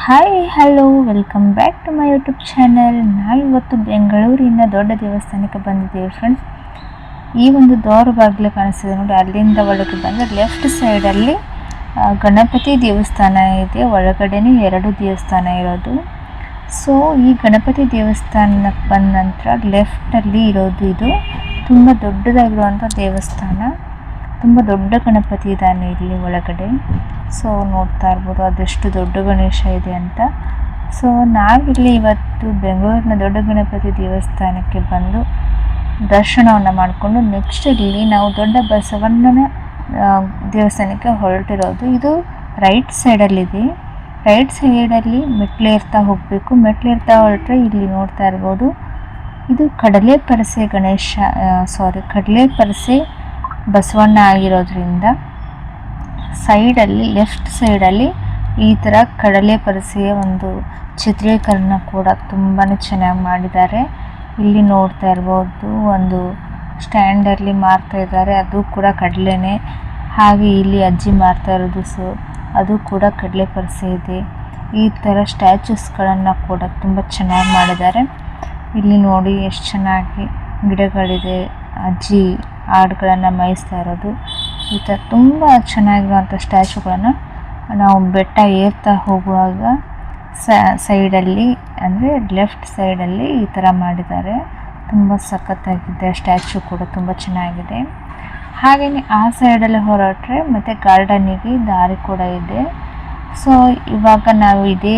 Hi hello welcome back to my YouTube channel. ನಾವಿವತ್ತು ಬೆಂಗಳೂರಿನ ದೊಡ್ಡ ದೇವಸ್ಥಾನಕ್ಕೆ ಬಂದಿದ್ದೇವೆ ಫ್ರೆಂಡ್ಸ್. ಈ ಒಂದು ದೋರ ಬಾಗಿಲು ಕಾಣಿಸ್ತಿದೆ ನೋಡಿ, ಅಲ್ಲಿಂದ ಒಳಗೆ ಬಂದರೆ ಲೆಫ್ಟ್ ಸೈಡಲ್ಲಿ ಗಣಪತಿ ದೇವಸ್ಥಾನ ಇದೆ. ಒಳಗಡೆನೇ 2 ದೇವಸ್ಥಾನ ಇರೋದು. ಸೊ ಈ ಗಣಪತಿ ದೇವಸ್ಥಾನಕ್ಕೆ ಬಂದ ನಂತರ ಲೆಫ್ಟಲ್ಲಿ ಇರೋದು ಇದು ತುಂಬ ದೊಡ್ಡದಾಗಿರುವಂಥ ದೇವಸ್ಥಾನ. ತುಂಬ ದೊಡ್ಡ ಗಣಪತಿ ಇದ್ದಾನೆ ಇಲ್ಲಿ ಒಳಗಡೆ. ಸೊ ನೋಡ್ತಾ ಇರ್ಬೋದು ಅದೆಷ್ಟು ದೊಡ್ಡ ಗಣೇಶ ಇದೆ ಅಂತ. ಸೊ ನಾವಿಲ್ಲಿ ಇವತ್ತು ಬೆಂಗಳೂರಿನ ದೊಡ್ಡ ಗಣಪತಿ ದೇವಸ್ಥಾನಕ್ಕೆ ಬಂದು ದರ್ಶನವನ್ನು ಮಾಡಿಕೊಂಡು ನೆಕ್ಸ್ಟ್ ಇಲ್ಲಿ ನಾವು ದೊಡ್ಡ ಬಸವಣ್ಣನ ದೇವಸ್ಥಾನಕ್ಕೆ ಹೊರಟಿರೋದು. ಇದು ರೈಟ್ ಸೈಡಲ್ಲಿದೆ. ರೈಟ್ ಸೈಡಲ್ಲಿ ಮೆಟ್ಲೇರ್ತಾ ಹೋಗಬೇಕು. ಮೆಟ್ಲೇರ್ತಾ ಹೊರಟ್ರೆ ಇಲ್ಲಿ ನೋಡ್ತಾ ಇರ್ಬೋದು ಇದು ಕಡಲೆ ಪರಸೆ ಗಣೇಶ ಕಡಲೆ ಪರಸೆ ಬಸವಣ್ಣ ಆಗಿರೋದ್ರಿಂದ ಸೈಡಲ್ಲಿ ಲೆಫ್ಟ್ ಸೈಡಲ್ಲಿ ಈ ಥರ ಕಡಲೆ ಪರಸೆಯ ಒಂದು ಚಿತ್ರೀಕರಣ ಕೂಡ ತುಂಬಾ ಚೆನ್ನಾಗಿ ಮಾಡಿದ್ದಾರೆ. ಇಲ್ಲಿ ನೋಡ್ತಾ ಇರ್ಬೋದು ಒಂದು ಸ್ಟ್ಯಾಂಡಲ್ಲಿ ಮಾರ್ತಾ ಇದ್ದಾರೆ, ಅದು ಕೂಡ ಕಡಲೆನೇ. ಹಾಗೆ ಇಲ್ಲಿ ಅಜ್ಜಿ ಮಾರ್ತಾ ಇರೋದು ಅದು ಕೂಡ ಕಡಲೆ ಪರಸೆ ಇದೆ. ಈ ಥರ ಸ್ಟ್ಯಾಚುಸ್ಗಳನ್ನು ಕೂಡ ತುಂಬ ಚೆನ್ನಾಗಿ ಮಾಡಿದ್ದಾರೆ. ಇಲ್ಲಿ ನೋಡಿ ಎಷ್ಟು ಚೆನ್ನಾಗಿ ಗಿಡಗಳಿದೆ, ಅಜ್ಜಿ ಹಾಡುಗಳನ್ನು ಮೇಯಿಸ್ತಾ ಇರೋದು. ಈ ಥರ ತುಂಬ ಚೆನ್ನಾಗಿರುವಂಥ ಸ್ಟ್ಯಾಚುಗಳನ್ನು ನಾವು ಬೆಟ್ಟ ಏರ್ತಾ ಹೋಗುವಾಗ ಸೈಡಲ್ಲಿ ಅಂದರೆ ಲೆಫ್ಟ್ ಸೈಡಲ್ಲಿ ಈ ಥರ ಮಾಡಿದ್ದಾರೆ. ತುಂಬ ಸಖತ್ತಾಗಿದೆ. ಸ್ಟ್ಯಾಚು ಕೂಡ ತುಂಬ ಚೆನ್ನಾಗಿದೆ. ಹಾಗೆಯೇ ಆ ಸೈಡಲ್ಲಿ ಹೊರಟ್ರೆ ಮತ್ತು ಗಾರ್ಡನಿಗೆ ದಾರಿ ಕೂಡ ಇದೆ. ಸೊ ಇವಾಗ ನಾವು ಇದೇ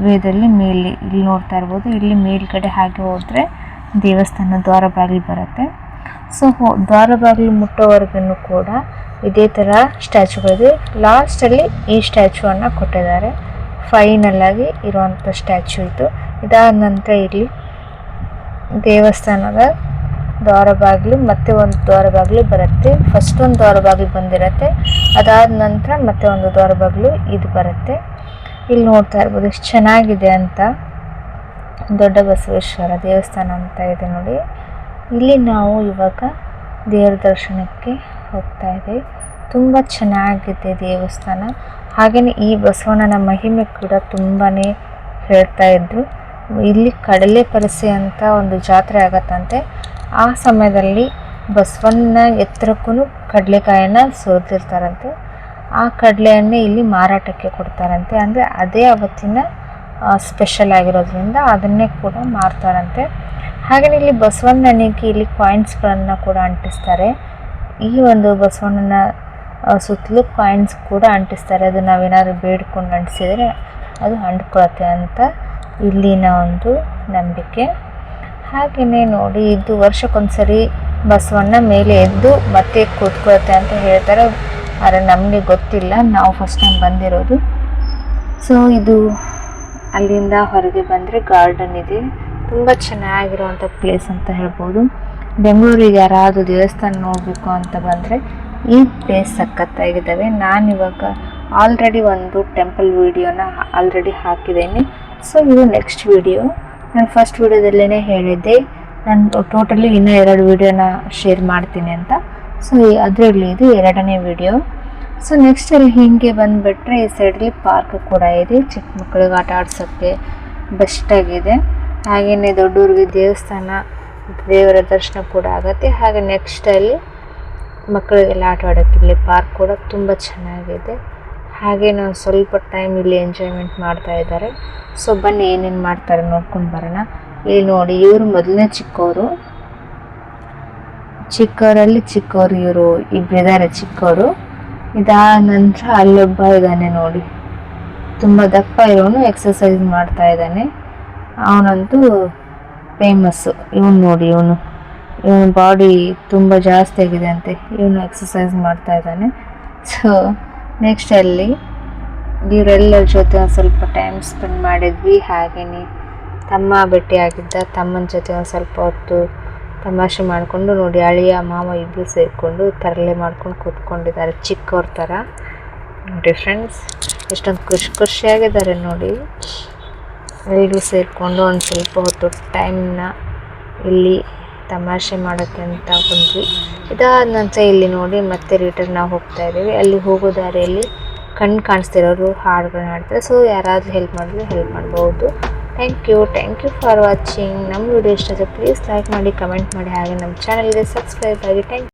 ವೇದಲ್ಲಿ ಮೇಲೆ ಇಲ್ಲಿ ನೋಡ್ತಾ ಇರ್ಬೋದು. ಇಲ್ಲಿ ಮೇಲ್ಗಡೆ ಹಾಗೆ ಹೋದರೆ ದೇವಸ್ಥಾನ ದ್ವಾರ ಬಾಗಿಲು ಬರುತ್ತೆ. ಸೊ ದ್ವಾರ ಬಾಗಿಲು ಮುಟ್ಟೋವರೆಗೂ ಕೂಡ ಇದೇ ಥರ ಸ್ಟ್ಯಾಚುಗಳಿದೆ. ಲಾಸ್ಟಲ್ಲಿ ಈ ಸ್ಟ್ಯಾಚುವನ್ನು ಕೊಟ್ಟಿದ್ದಾರೆ. ಫೈನಲ್ಲಾಗಿ ಇರುವಂಥ ಸ್ಟ್ಯಾಚು ಇದು. ಇದಾದ ನಂತರ ಇಲ್ಲಿ ದೇವಸ್ಥಾನದ ದ್ವಾರ ಬಾಗಿಲು ಮತ್ತೆ ಒಂದು ದ್ವಾರ ಬಾಗಿಲು ಬರುತ್ತೆ. ಫಸ್ಟ್ ಒಂದು ದ್ವಾರ ಬಾಗಿಲು ಬಂದಿರುತ್ತೆ, ಅದಾದ ನಂತರ ಮತ್ತೆ ಒಂದು ದ್ವಾರ ಬಾಗಿಲು ಇದು ಬರುತ್ತೆ. ಇಲ್ಲಿ ನೋಡ್ತಾ ಇರ್ಬೋದು ಎಷ್ಟು ಚೆನ್ನಾಗಿದೆ ಅಂತ. ದೊಡ್ಡ ಬಸವೇಶ್ವರ ದೇವಸ್ಥಾನ ಅಂತ ಇದೆ ನೋಡಿ. ಇಲ್ಲಿ ನಾವು ಇವಾಗ ದೇವರ ದರ್ಶನಕ್ಕೆ ಹೋಗ್ತಾ ಇದ್ದೀವಿ. ತುಂಬ ಚೆನ್ನಾಗಿದೆ ದೇವಸ್ಥಾನ. ಹಾಗೆಯೇ ಈ ಬಸವಣ್ಣನ ಮಹಿಮೆ ಕೂಡ ತುಂಬಾ ಹೇಳ್ತಾ ಇದ್ರು. ಇಲ್ಲಿ ಕಡಲೆ ಪರಸೆ ಅಂತ ಒಂದು ಜಾತ್ರೆ ಆಗತ್ತಂತೆ. ಆ ಸಮಯದಲ್ಲಿ ಬಸವಣ್ಣ ಎತ್ತರಕ್ಕೂ ಕಡಲೆಕಾಯನ್ನು ಸುರಿದಿರ್ತಾರಂತೆ. ಆ ಕಡಲೆಯನ್ನೇ ಇಲ್ಲಿ ಮಾರಾಟಕ್ಕೆ ಕೊಡ್ತಾರಂತೆ. ಅಂದರೆ ಅದೇ ಅವತ್ತಿನ ಸ್ಪೆಷಲ್ ಆಗಿರೋದ್ರಿಂದ ಅದನ್ನೇ ಕೂಡ ಮಾರ್ತಾರಂತೆ. ಹಾಗೆಯೇ ಇಲ್ಲಿ ಬಸವಣ್ಣನಿಗೆ ಇಲ್ಲಿ ಕಾಯಿನ್ಸ್ಗಳನ್ನು ಕೂಡ ಅಂಟಿಸ್ತಾರೆ. ಈ ಒಂದು ಬಸವಣ್ಣನ ಸುತ್ತಲೂ ಕಾಯಿನ್ಸ್ ಕೂಡ ಅಂಟಿಸ್ತಾರೆ. ಅದು ನಾವೇನಾದ್ರು ಬೇಡ್ಕೊಂಡು ಅಂಟಿಸಿದರೆ ಅದು ಅಂಟ್ಕೊಳತ್ತೆ ಅಂತ ಇಲ್ಲಿನ ಒಂದು ನಂಬಿಕೆ. ಹಾಗೆಯೇ ನೋಡಿ ಇದು ವರ್ಷಕ್ಕೊಂದ್ಸರಿ ಬಸವಣ್ಣ ಮೇಲೆ ಎದ್ದು ಮತ್ತೆ ಕೂತ್ಕೊಳತ್ತೆ ಅಂತ ಹೇಳ್ತಾರೆ. ಆದರೆ ನಮಗೆ ಗೊತ್ತಿಲ್ಲ, ನಾವು ಫಸ್ಟ್ ಟೈಮ್ ಬಂದಿರೋದು. ಸೊ ಇದು ಅಲ್ಲಿಂದ ಹೊರಗೆ ಬಂದರೆ ಗಾರ್ಡನ್ ಇದೆ. ತುಂಬ ಚೆನ್ನಾಗಿರುವಂಥ ಪ್ಲೇಸ್ ಅಂತ ಹೇಳ್ಬೋದು. ಬೆಂಗಳೂರಿಗೆ ಯಾರಾದರೂ ದೇವಸ್ಥಾನ ನೋಡಬೇಕು ಅಂತ ಬಂದರೆ ಈ ಪ್ಲೇಸ್ ಸಖತ್ತಾಗಿದ್ದಾವೆ. ನಾನಿವಾಗ ಆಲ್ರೆಡಿ ಒಂದು ಟೆಂಪಲ್ ವೀಡಿಯೋನ ಆಲ್ರೆಡಿ ಹಾಕಿದ್ದೇನೆ. ಸೊ ಇದು ನೆಕ್ಸ್ಟ್ ವೀಡಿಯೋ. ನಾನು ಫಸ್ಟ್ ವೀಡಿಯೋದಲ್ಲೇ ಹೇಳಿದ್ದೆ ನಾನು ಟೋಟಲಿ ಇನ್ನೂ 2 ವೀಡಿಯೋನ ಶೇರ್ ಮಾಡ್ತೀನಿ ಅಂತ. ಸೊ ಅದರಲ್ಲಿ ಇದು 2ನೇ ವೀಡಿಯೋ. ಸೊ ನೆಕ್ಸ್ಟಲ್ಲಿ ಹೀಗೆ ಬಂದುಬಿಟ್ರೆ ಈ ಸೈಡಲ್ಲಿ ಪಾರ್ಕ್ ಕೂಡ ಇದೆ. ಚಿಕ್ಕ ಮಕ್ಕಳಿಗೆ ಆಟ ಆಡ್ಸೋಕ್ಕೆ ಬೆಸ್ಟಾಗಿದೆ. ಹಾಗೆಯೇ ದೊಡ್ಡವ್ರಿಗೆ ದೇವಸ್ಥಾನ ದೇವರ ದರ್ಶನ ಕೂಡ ಆಗುತ್ತೆ. ಹಾಗೆ ನೆಕ್ಸ್ಟಲ್ಲಿ ಮಕ್ಕಳಿಗೆಲ್ಲ ಆಟ ಆಡೋಕ್ಕೆ ಇಲ್ಲಿ ಪಾರ್ಕ್ ಕೂಡ ತುಂಬ ಚೆನ್ನಾಗಿದೆ. ಹಾಗೆ ನಾವು ಸ್ವಲ್ಪ ಟೈಮ್ ಇಲ್ಲಿ ಎಂಜಾಯ್ಮೆಂಟ್ ಮಾಡ್ತಾ ಇದ್ದಾರೆ. ಸೊ ಬನ್ನಿ ಏನೇನು ಮಾಡ್ತಾರೆ ನೋಡ್ಕೊಂಡು ಬರೋಣ. ಇಲ್ಲಿ ನೋಡಿ ಇವರು ಮೊದಲನೇ ಚಿಕ್ಕವರಲ್ಲಿ ಚಿಕ್ಕವರು ಇವರು ಇಬ್ಬರಿದ್ದಾರೆ ಚಿಕ್ಕವರು. ಇದಾದ ನಂತರ ಅಲ್ಲೊಬ್ಬ ಇದ್ದಾನೆ ನೋಡಿ, ತುಂಬ ದಪ್ಪ ಇರೋನು ಎಕ್ಸಸೈಸ್ ಮಾಡ್ತಾ ಇದ್ದಾನೆ. ಅವನಂತೂ ಫೇಮಸ್ಸು. ಇವನು ನೋಡಿ ಇವನು ಬಾಡಿ ತುಂಬ ಜಾಸ್ತಿ ಆಗಿದೆ ಅಂತೆ. ಇವನು ಎಕ್ಸಸೈಸ್ ಮಾಡ್ತಾ ಇದ್ದಾನೆ. ಸೊ ನೆಕ್ಸ್ಟಲ್ಲಿ ಇವರೆಲ್ಲರ ಜೊತೆ ಒಂದು ಸ್ವಲ್ಪ ಟೈಮ್ ಸ್ಪೆಂಡ್ ಮಾಡಿದ್ವಿ. ಹಾಗೆಯೇ ತಮ್ಮ ಭೇಟಿಯಾಗಿದ್ದ ತಮ್ಮನ ಜೊತೆ ಒಂದು ಸ್ವಲ್ಪ ಹೊತ್ತು ತಮಾಷೆ ಮಾಡಿಕೊಂಡು ನೋಡಿ ಅಳಿಯ ಮಾವ ಇಬ್ಬರು ಸೇರಿಕೊಂಡು ತರಲೆ ಮಾಡ್ಕೊಂಡು ಕೂತ್ಕೊಂಡಿದ್ದಾರೆ ಚಿಕ್ಕವ್ರ ಥರ ನೋಡಿ ಫ್ರೆಂಡ್ಸ್. ಎಷ್ಟೊಂದು ಖುಷಿಯಾಗಿದ್ದಾರೆ ನೋಡಿ. ಎಲ್ಲರೂ ಸೇರಿಕೊಂಡು ಒಂದು ಸ್ವಲ್ಪ ಹೊತ್ತು ಟೈಮ್ನ ಇಲ್ಲಿ ತಮಾಷೆ ಮಾಡೋಕ್ಕೆ ಅಂತ ಬಂದ್ವಿ. ಇದಾದ ನಂತರ ಇಲ್ಲಿ ನೋಡಿ ಮತ್ತೆ ರಿಟರ್ನ್ ನಾವು ಹೋಗ್ತಾ ಇದ್ದೀವಿ. ಅಲ್ಲಿ ಹೋಗೋ ದಾರಿಯಲ್ಲಿ ಕಣ್ಣು ಕಾಣಿಸ್ತಿರೋರು ಹಾಡುಗಳನ್ನ ಹಾಡ್ತಾರೆ. ಸೊ ಯಾರಾದರೂ ಹೆಲ್ಪ್ ಮಾಡಿದ್ರೆ ಹೆಲ್ಪ್ ಮಾಡ್ಬೋದು. Thank you for watching. ನಮ್ಮ ವಿಡಿಯೋ ಇಷ್ಟ ಆದರೆ ಪ್ಲೀಸ್ ಲೈಕ್ ಮಾಡಿ, ಕಮೆಂಟ್ ಮಾಡಿ, ಹಾಗೆ ನಮ್ಮ ಚಾನಲ್ಗೆ ಸಬ್ಸ್ಕ್ರೈಬ್ ಆಗಿ. Thank you.